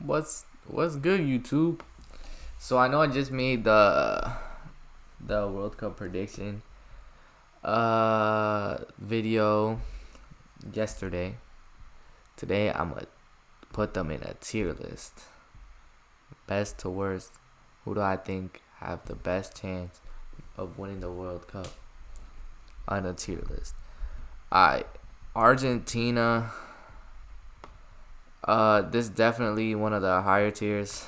What's good, YouTube? So I know I just made the World Cup prediction video yesterday. Today I'm gonna put them in a tier list, best to worst. Who do I think have the best chance of winning the World Cup on a tier list? I Argentina. This is definitely one of the higher tiers.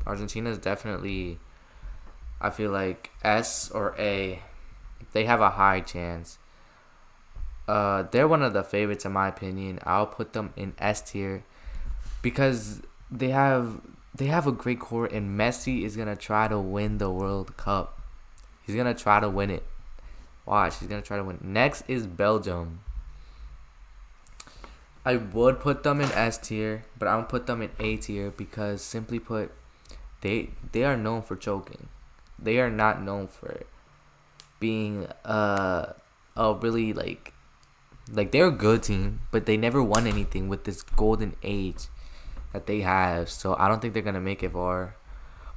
Argentina is definitely, I feel like, S or A. They have a high chance. They're one of the favorites in my opinion. I'll put them in S tier because they have a great core, and Messi is gonna try to win the World Cup. He's gonna try to win it. Watch, he's gonna try to win. Next is Belgium. I would put them in S tier, but I don't put them in A tier because, simply put, they are known for choking. They are not known for being a really like they're a good team, but they never won anything with this golden age that they have. So I don't think they're gonna make it far.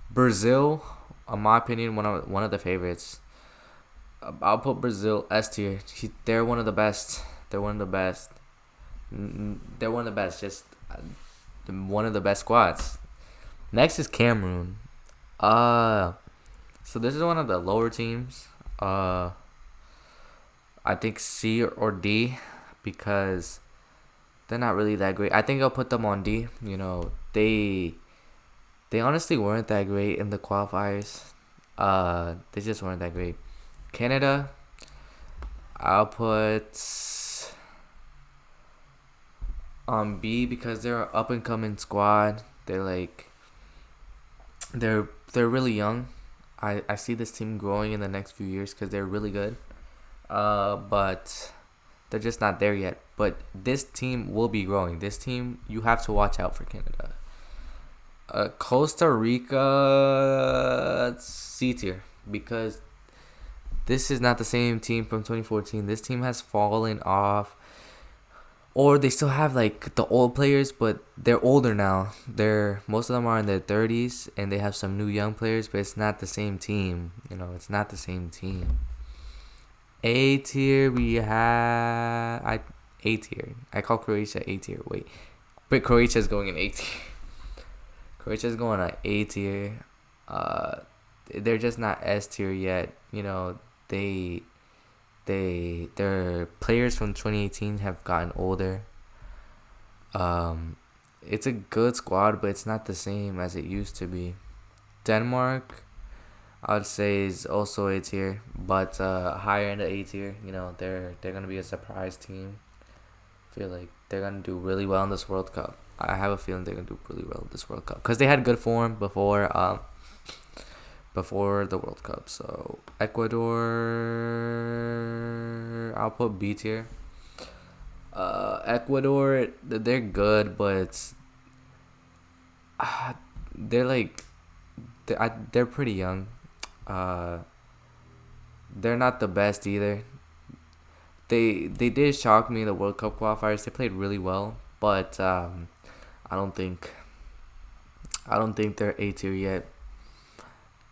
Brazil, in my opinion, one of the favorites. I'll put Brazil S tier. They're one of the best. They're one of the best. They're one of the best. Just one of the best squads. Next is Cameroon. Uh, so this is one of the lower teams. I think C or D because they're not really that great. I think I'll put them on D. They honestly weren't that great in the qualifiers. They just weren't that great. Canada, I'll put on B because they're an up and coming squad. They're really young. I see this team growing in the next few years because they're really good. But they're just not there yet. But this team will be growing. This team, you have to watch out for Canada. Costa Rica, C tier because this is not the same team from 2014. This team has fallen off, or they still have like the old players, but they're older now. Most of them are in their 30s, and they have some new young players, but it's not the same team. It's not the same team. A tier we have A tier. I call Croatia A tier. Wait, but Croatia's going in A tier. Croatia's going on A tier. They're just not S tier yet. They their players from 2018 have gotten older. It's a good squad, but it's not the same as it used to be. Denmark, I would say, is also A tier, but higher in the A tier. They're gonna be a surprise team. I feel like they're gonna do really well in this World Cup. I have a feeling they're gonna do really well in this World Cup because they had good form before the World Cup. So Ecuador, I'll put B tier. Ecuador, they're good, but they're like they're pretty young. Uh, they're not the best either. They did shock me in the World Cup qualifiers. They played really well, but I don't think I don't think they're A tier yet.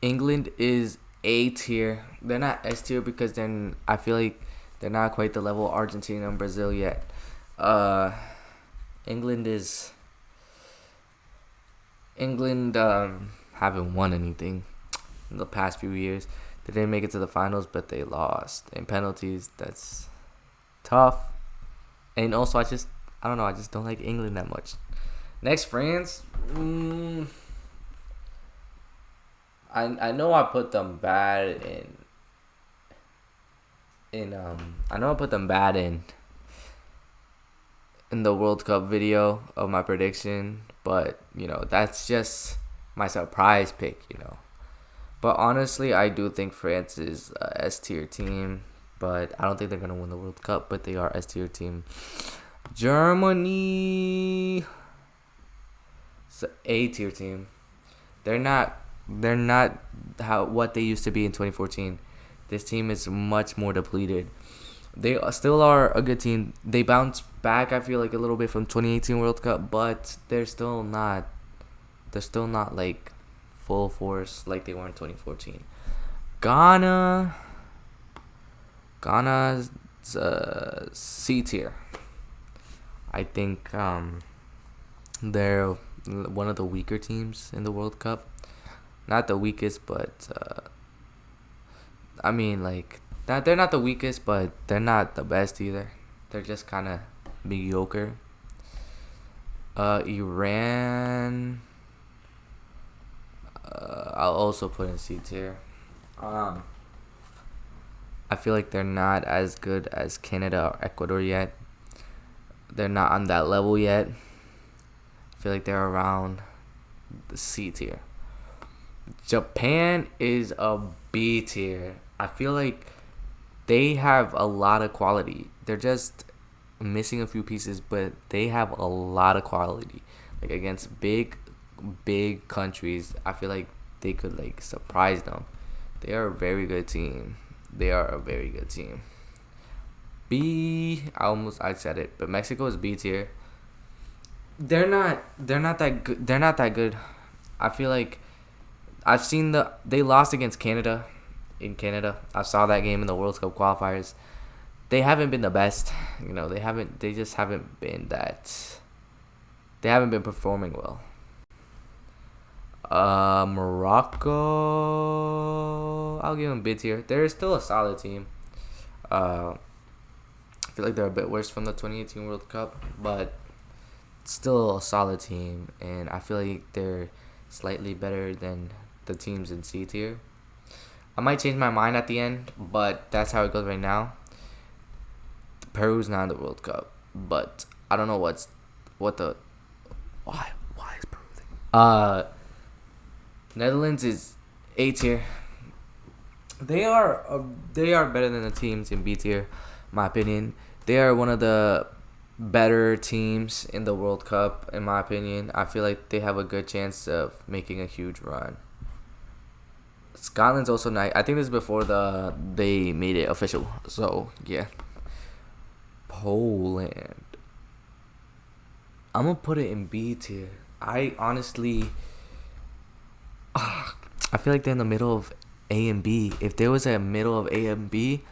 England is A tier. They're not S tier because then I feel like they're not quite the level of Argentina and Brazil yet. Uh, England is England haven't won anything in the past few years. They didn't make it to the finals, but they lost in penalties. That's tough. And also, I don't know. I just don't like England that much. Next, France. I know I put them bad in I know I put them bad in the World Cup video of my prediction, but that's just my surprise pick. But honestly, I do think France is a S tier team, but I don't think they're gonna win the World Cup. But they are S tier team. Germany, it's an A tier team. They're not. They're not what they used to be in 2014. This team is much more depleted. They still are a good team. They bounced back, I feel like, a little bit from 2018 World Cup, but they're still not. They're still not like full force like they were in 2014. Ghana, Ghana's C tier. I think they're one of the weaker teams in the World Cup. Not the weakest, but I mean like that. They're not the weakest, but they're not the best either. They're just kind of mediocre. Iran. I'll also put in C tier. Um, I feel like they're not as good as Canada or Ecuador yet. They're not on that level yet. I feel like they're around the C tier. Japan is a B tier. I feel like they have a lot of quality. They're just missing a few pieces, but they have a lot of quality. Like against big countries, I feel like they could like surprise them. They are a very good team. They are a very good team. I said it, but Mexico is B tier. They're not that good. They're not that good. I feel like they lost against Canada in Canada. I saw that game in the World Cup qualifiers. They haven't been the best. They just haven't been that. They haven't been performing well. Morocco, I'll give them B tier. They're still a solid team. I feel like they're a bit worse from the 2018 World Cup, but still a solid team, and I feel like they're slightly better than the teams in C tier. I might change my mind at the end, but that's how it goes right now. Peru's not in the World Cup, but I don't know why is Peru there? Netherlands is A tier. They are better than the teams in B tier, in my opinion. They are one of the better teams in the World Cup, in my opinion. I feel like they have a good chance of making a huge run. Scotland's also nice. I think this is before they made it official. So yeah. Poland. I'm gonna put it in B tier. I honestly, I feel like they're in the middle of A and B. If there was a middle of A and B,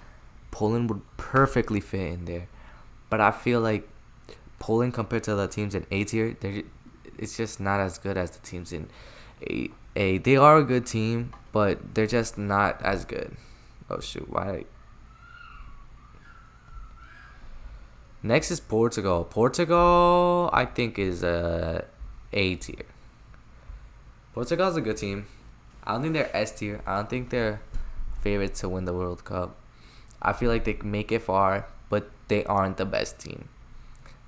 Poland would perfectly fit in there. But I feel like Poland compared to the teams in A tier, it's just not as good as the teams in A. They are a good team, but they're just not as good. Oh shoot, why? Next is Portugal. Portugal, I think, is A tier. Portugal's a good team. I don't think they're S tier. I don't think they're favorites to win the World Cup. I feel like they can make it far, but they aren't the best team.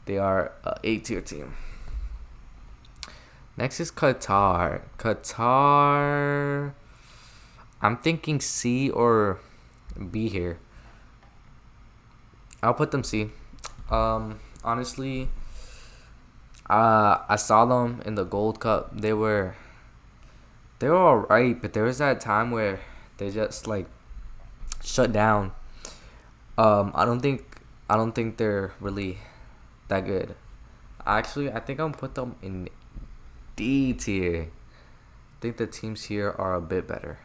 They are a A tier team. Next is Qatar. Qatar, I'm thinking C or B here. I'll put them C. Honestly, I saw them in the Gold Cup. They were alright, but there was that time where they just like shut down. I don't think they're really that good. Actually, I think I'm gonna put them in D tier. I think the teams here are a bit better.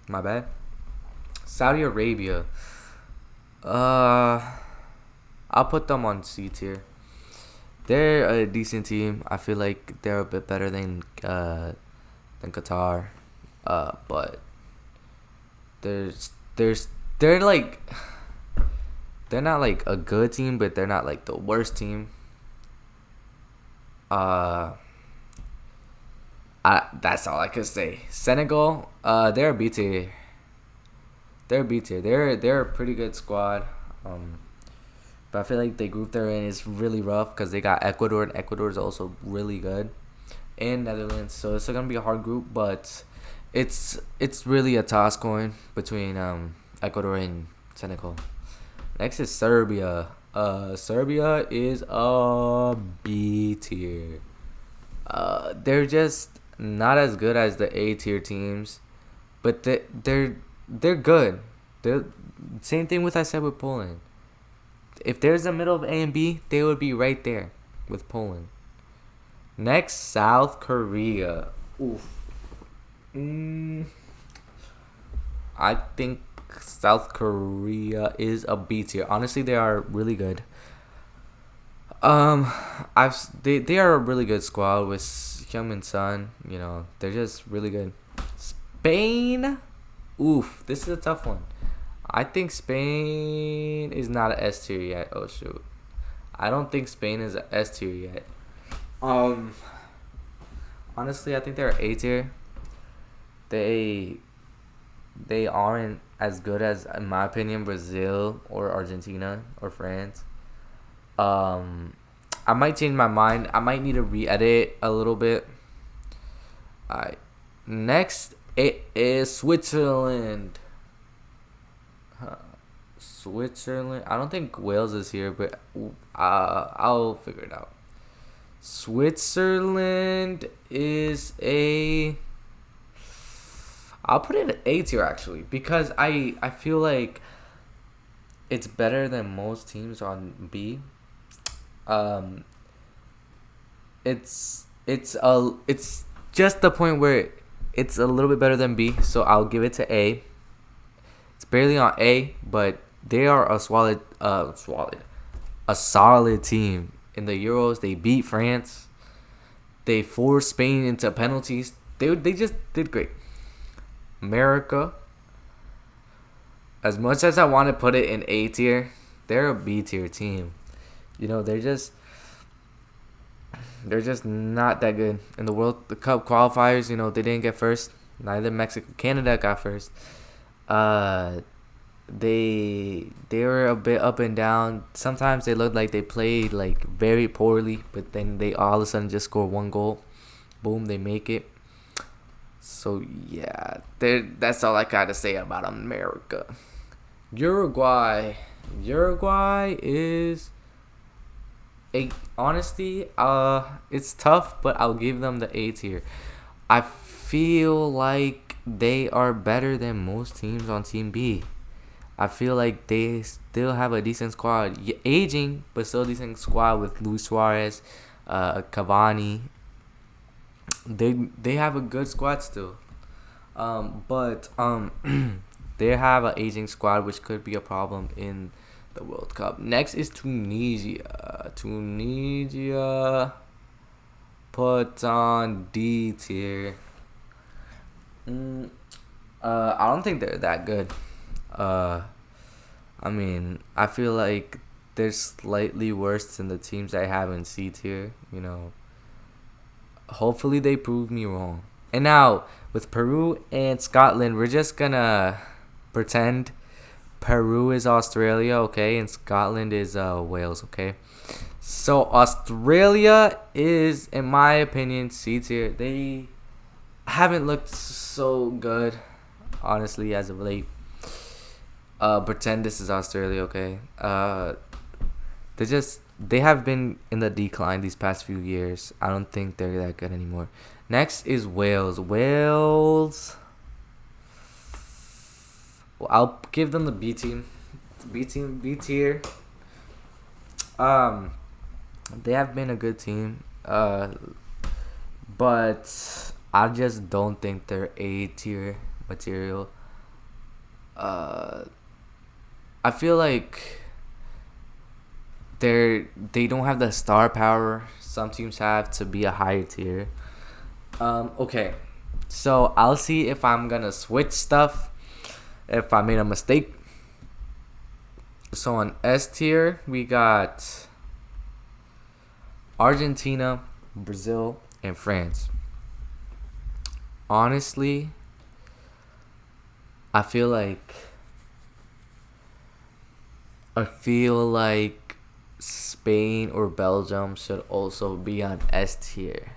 My bad. Saudi Arabia. I'll put them on C tier. They're a decent team. I feel like they're a bit better than Qatar. But they're like they're not like a good team, but they're not like the worst team. That's all I could say. Senegal, they're a B tier. They're B tier. They're a pretty good squad. But I feel like the group they're in is really rough because they got Ecuador, and Ecuador is also really good, and Netherlands. So it's gonna be a hard group, but it's really a toss coin between Ecuador and Senegal. Next is Serbia. Serbia is a B tier. They're just not as good as the A tier teams, but they're good. They're same thing with I said with Poland. If there's a middle of A and B, they would be right there with Poland. Next, South Korea. Oof. Mm, I think South Korea is a B tier. Honestly, they are really good. Um, they are a really good squad with Heung-min Son. You know, they're just really good. Spain. Oof, this is a tough one. I think Spain is not a S tier yet. Oh shoot, I don't think Spain is a S tier yet. Um, honestly, I think they're A tier. They they aren't as good as, in my opinion, Brazil or Argentina or France. Um, I might change my mind. I might need to re-edit a little bit. Alright, next it is Switzerland. Huh. Switzerland. I don't think Wales is here, but I'll figure it out. Switzerland is a. I'll put it at A tier actually because I feel like it's better than most teams on B. Um, it's just the point where it's a little bit better than B, so I'll give it to A. It's barely on A, but they are a solid team in the Euros. They beat France. They forced Spain into penalties. They just did great. America. As much as I want to put it in A tier, they're a B tier team. You know, they're just not that good in the Cup qualifiers. You know, they didn't get first. Neither Mexico, Canada got first. Uh, they were a bit up and down. Sometimes they looked like they played like very poorly, but then they all of a sudden just score one goal. Boom, they make it. So yeah, that's all I gotta say about America. Uruguay. Uruguay is a honestly, it's tough, but I'll give them the A tier. I feel like they are better than most teams on Team B. I feel like they still have a decent squad, aging, but still decent squad with Luis Suarez, Cavani. They have a good squad still, but they have an aging squad, which could be a problem in the World Cup. Next is Tunisia. Tunisia put on D tier. I don't think they're that good. Uh, I mean, I feel like they're slightly worse than the teams I have in C tier. You know, hopefully they prove me wrong. And now with Peru and Scotland, we're just gonna pretend Peru is Australia, okay, and Scotland is Wales, okay. So Australia is, in my opinion, C tier. They haven't looked so good, honestly, as of late. Pretend this is Australia, okay. They have been in the decline these past few years. I don't think they're that good anymore. Next is Wales. Wales. Well, I'll give them the B team. B tier. Um, they have been a good team. But I just don't think they're A tier material. Uh, I feel like they don't have the star power some teams have to be a higher tier. Okay, so I'll see if I'm gonna switch stuff if I made a mistake. So on S tier we got Argentina, Brazil, and France. Honestly, I feel like Spain or Belgium should also be on S tier.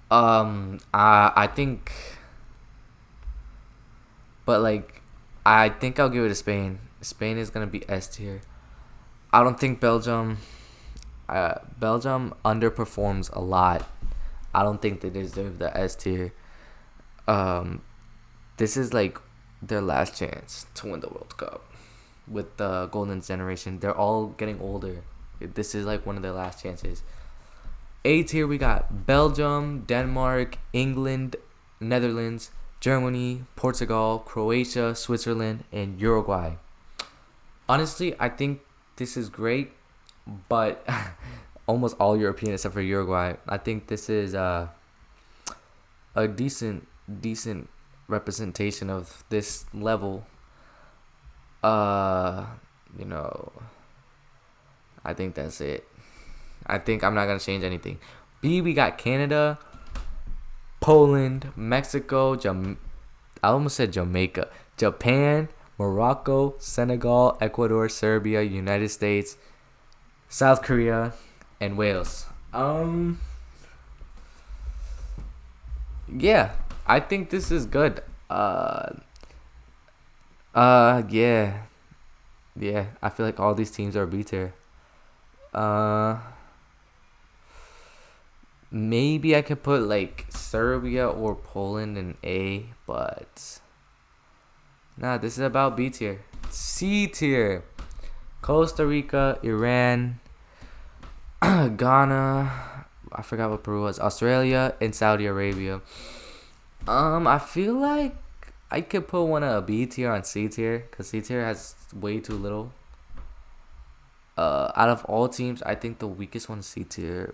I think, but like, I think I'll give it to Spain. Spain is gonna be S tier. I don't think Belgium. Belgium underperforms a lot. I don't think they deserve the S tier. Um, this is like their last chance to win the World Cup with the golden generation. They're all getting older. This is like one of their last chances. A tier, we got Belgium, Denmark, England, Netherlands, Germany, Portugal, Croatia, Switzerland, and Uruguay. Honestly, I think this is great, but almost all European except for Uruguay. I think this is a decent representation of this level. Uh, you know, I think that's it. I think I'm not gonna change anything. B, we got Canada, Poland, Mexico, I almost said Jamaica, Japan, Morocco, Senegal, Ecuador, Serbia, United States, South Korea, and Wales. Yeah, I think this is good. Yeah, yeah. I feel like all these teams are B tier. Uh, Maybe I could put like Serbia or Poland in A, but nah, this is about B tier. C tier: Costa Rica, Iran, Ghana. I forgot what Peru was. Australia and Saudi Arabia. I feel like I could put one a B tier on C tier because C tier has way too little. Out of all teams, I think the weakest one C tier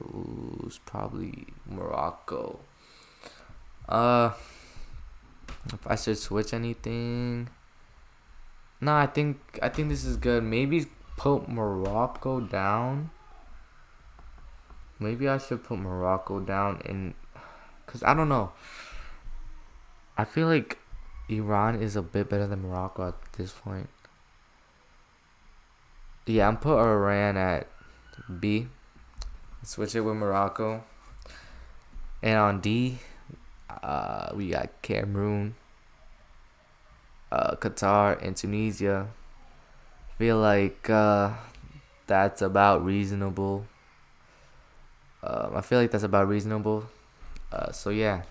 is probably Morocco. Uh, if I should switch anything, no, I think this is good. Maybe put Morocco down. Maybe I should put Morocco down in, cause I don't know. I feel like Iran is a bit better than Morocco at this point. Yeah, I'm put Iran at B. Switch it with Morocco. And on D, we got Cameroon, Qatar, and Tunisia. Feel like that's about reasonable. I feel like that's about reasonable. So yeah,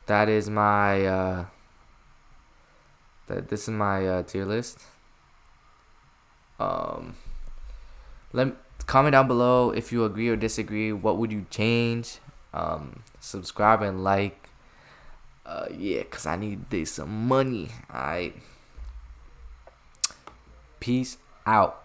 that is my this is my tier list. Um, let comment down below if you agree or disagree. What would you change? Subscribe and like. Yeah, cause I need this some money. Alright. Peace out.